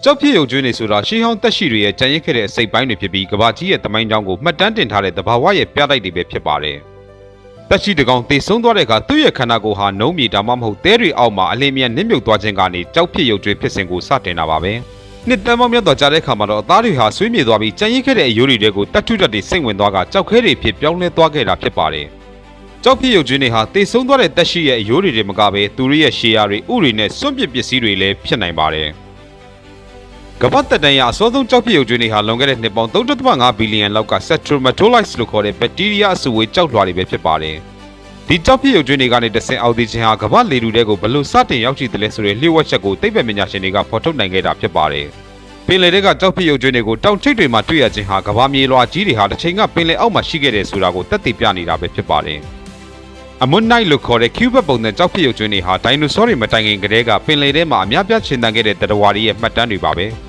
ကျောက်ဖြစ်ရုပ်ကျွေးနေဆိုတာရှေးဟောင်းတက်ရှိတွေရဲ့ကြံရစ်ခဲ့တဲ့အစိပ်ပိုင်းတွေဖြစ်ပြီးကဘာကြီးရဲ့တမိုင်းကြောင်းကိုမှတ်တမ်းတင်ထားတဲ့သဘာဝရဲ့ပြတိုက်တွေပဲဖြစ်ပါတယ်။တက်ရှိတကောင်တေဆုံးသွားတဲ့အခါသူ့ရဲ့ခန္ဓာကိုယ်ဟာနှုံးမြေဒါမှမဟုတ်သဲတွေအောက်မှာအလင်းမြန်နစ်မြုပ်သွားခြင်းကနေကျောက်ဖြစ်ရုပ်ကျွေးဖြစ်စဉ်ကိုစတင်တာပါပဲ။နှစ်တန်းပေါင်းများစွာကြာတဲ့အခါမှာတော့အသားတွေဟာဆွေးမြေသွားပြီးကြံရစ်ခဲ့တဲ့အယိုးတွေကိုတက်ထုတက်တွေစိတ်ဝင်သွားကကြောက်ခဲတွေဖြစ်ပြောင်းလဲသွားခဲ့တာဖြစ်ပါတယ်။ကျောက်ဖြစ်ရုပ်ကျွေးတွေဟာတေဆုံးသွားတဲ့တက်ရှိရဲ့အယိုးတွေမကပဲသူတို့ရဲ့ရှေးယာတွေဥတွေနဲ့စွန့်ပစ်ပစ္စည်းတွေလည်းဖြစ်နိုင်ပါတယ်။ကမ္ဘာတက်တန်ရအစောဆုံးကျောက်ဖြစ်ရုပ်ကျွေးတွေဟာလွန်ခဲ့တဲ့နှစ်ပေါင်း 3.5 ဘီလီယံလောက်က Stratomatolites လို့ခေါ်တဲ့ဘက်တီးရီးယားအစုဝေးကျောက်လွှာတွေပဲဖြစ်ပါတယ်။ဒီကျောက်ဖြစ်ရုပ်ကျွေးတွေကနေတဆင့်အောက်သေးခြင်းဟာကမ္ဘာလေထုထဲကိုဘလို့စတင်ရောက်ရှိတယ်လဲဆိုတဲ့လျှို့ဝှက်ချက်ကိုသိပ္ပံပညာရှင်တွေကဖော်ထုတ်နိုင်ခဲ့တာဖြစ်ပါတယ်။ပင်လယ်ထဲကကျောက်ဖြစ်ရုပ်ကျွေးတွေကိုတောင်ထိပ်တွေမှာတွေ့ရခြင်းဟာကမ္ဘာမြေလွှာကြီးတွေဟာတစ်ချိန်ကပင်လယ်အောက်မှာရှိခဲ့တယ်ဆိုတာကိုသက်သေပြနေတာပဲဖြစ်ပါတယ်။ Ammonite လို့ခေါ်တဲ့ cube ပုံစံကျောက်ဖြစ်ရုပ်ကျွေးတွေဟာဒိုင်နိုဆောတွေမတိုင်ခင်ကတည်းကပင်လယ်ထဲမှာအများပြားရှင်သန်ခဲ့တဲ့သတ္တဝါတွေရဲ့မှတ်တမ်းတွေပါပဲ။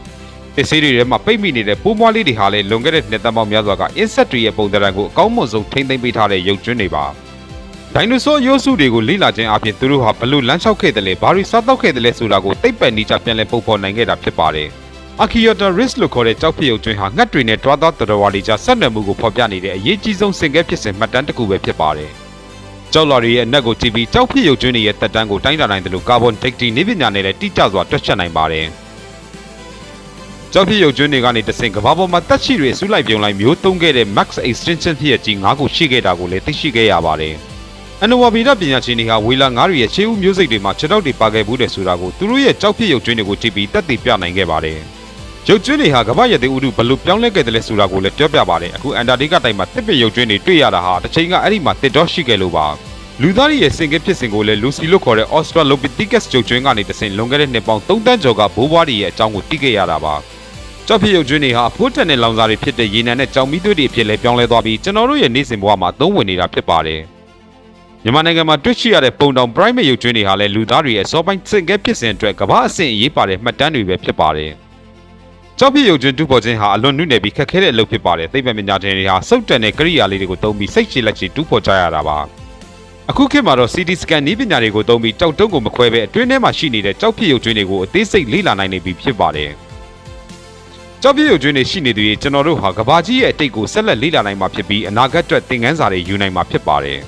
ပစ္စည်းတွေထဲမှာပိတ်မိနေတဲ့ပိုးမွှားလေးတွေဟာလည်းလွန်ခဲ့တဲ့နှစ်သက်ပေါင်းများစွာက insect တွေရဲ့ပုံသဏ္ဍာန်ကိုအကောင်းမွန်ဆုံးထိန်းသိမ်းပေးထားတဲ့ရုပ်ကျွန်းတွေပါ။ဒိုင်နိုဆောရိုးစုတွေကိုလေ့လာခြင်းအပြင်သူတို့ဟာဘလို့လမ်းလျှောက်ခဲ့တယ်လဲဘာတွေစားတောက်ခဲ့တယ်လဲဆိုတာကိုသိပ္ပံနည်းကျပြန်လည်ပုံဖော်နိုင်ခဲ့တာဖြစ်ပါတယ်။ Archaeopteryx လို့ခေါ်တဲ့ကျောက်ဖြစ်ရုပ်ကျွန်းဟာငှက်တွေနဲ့တွားသားသတ္တဝါတွေကြားဆက်နွယ်မှုကိုဖော်ပြနေတဲ့အရေးကြီးဆုံးစင်ကဲဖြစ်စဉ်မှတ်တမ်းတစ်ခုပဲဖြစ်ပါတယ်။ကျောက်လွှာတွေရဲ့အနက်ကိုကြည့်ပြီးကျောက်ဖြစ်ရုပ်ကျွန်းတွေရဲ့သက်တမ်းကိုတိုင်းတာနိုင်တယ်လို့ကာဗွန်ဒိတ်တီနည်းပညာနဲ့လည်းတိကျစွာတွက်ချက်နိုင်ပါတယ်။ကျောက်ဖြစ်ရုပ်ကျွန်းတွေကနေတဆင့်ကမ္ဘာပေါ်မှာတက်ရှိတွေဆူလိုက်ပြုံလိုက်မျိုးသုံးခဲ့တဲ့ Max Extinction ဖြစ်ရကြီး9ခုရှိခဲ့တာကိုလည်းသိရှိခဲ့ရပါတယ်။အနဝဗီဒပညာရှင်တွေဟာဝေလာ9တွေရဲ့ခြေဦးမျိုးစိတ်တွေမှာခြေထောက်တွေပါခဲ့ဘူးတဲ့ဆိုတာကိုသူတို့ရဲ့ကျောက်ဖြစ်ရုပ်ကျွန်းတွေကိုကြည့်ပြီးသက်သေပြနိုင်ခဲ့ပါတယ်။ရုပ်ကျွန်းတွေဟာကမ္ဘာရဲ့သေဥတုဘလို့ပြောင်းလဲခဲ့တယ်လဲဆိုတာကိုလည်းပြောပြပါတယ်။အခုအန်တာတိကတိုင်းမှာတစ်ပစ်ရုပ်ကျွန်းတွေတွေ့ရတာဟာတစ်ချိန်ကအဲ့ဒီမှာတစ်တော့ရှိခဲ့လို့ပါ။လူသားရဲ့စင်ကဲဖြစ်စဉ်ကိုလည်းလူစီလို့ခေါ်တဲ့ Australopithecus ရုပ်ကျွန်းကနေတဆင့်လွန်ခဲ့တဲ့နှစ်ပေါင်း3တန်းကျော်ကဘိုးဘွားတွေရဲ့အကြောင်းကိုသိခဲ့ရတာပါ။ကျောက်ဖြစ်ရုပ်ကျွန်းတွေဟာအဖိုးတက်တဲ့လောင်စာတွေဖြစ်တဲ့ရေနံနဲ့ကြောင်မီးသွေးတွေအဖြစ်လည်းပြောင်းလဲသွားပြီးကျွန်တော်တို့ရဲ့နေ့စဉ်ဘဝမှာအသုံးဝင်နေတာဖြစ်ပါတယ်။မြန်မာနိုင်ငံမှာတွေ့ရှိရတဲ့ပုံတောင် primate ရုပ်ကျွန်းတွေဟာလည်းလူသားတွေရဲ့စောပိုင်းစင်ကဲဖြစ်စဉ်အတွက်ကမ္ဘာအဆင့်အရေးပါတဲ့မှတ်တမ်းတွေပဲဖြစ်ပါတယ်။ကျောက်ဖြစ်ရုပ်ကျွန်းတူပေါ်ခြင်းဟာအလွန်နုနယ်ပြီးခက်ခဲတဲ့အလုပ်ဖြစ်ပါတယ်။သိပ္ပံပညာရှင်တွေဟာစုပ်တန်တဲ့ကိရိယာလေးတွေကိုသုံးပြီးစိတ်ရှည်လက်ရှည်တူးဖော်ကြရတာပါ။အခုခေတ်မှာတော့ CT scan နည်းပညာတွေကိုသုံးပြီးကြောက်တုံးကိုမခွဲဘဲအတွင်းထဲမှာရှိနေတဲ့ကျောက်ဖြစ်ရုပ်ကျွန်းတွေကိုအသေးစိတ်လေ့လာနိုင်နေပြီဖြစ်ပါတယ်။ကျောက်ဖြစ်ရုပ်ကျွန်းတွေရှိနေသူတွေကျွန်တော်တို့ဟာကဘာကြီးရဲ့အတိတ်ကိုဆက်လက်လေ့လာနိုင်မှာဖြစ်ပြီးအနာဂတ်အတွက်သင်ခန်းစာတွေယူနိုင်မှာဖြစ်ပါတယ်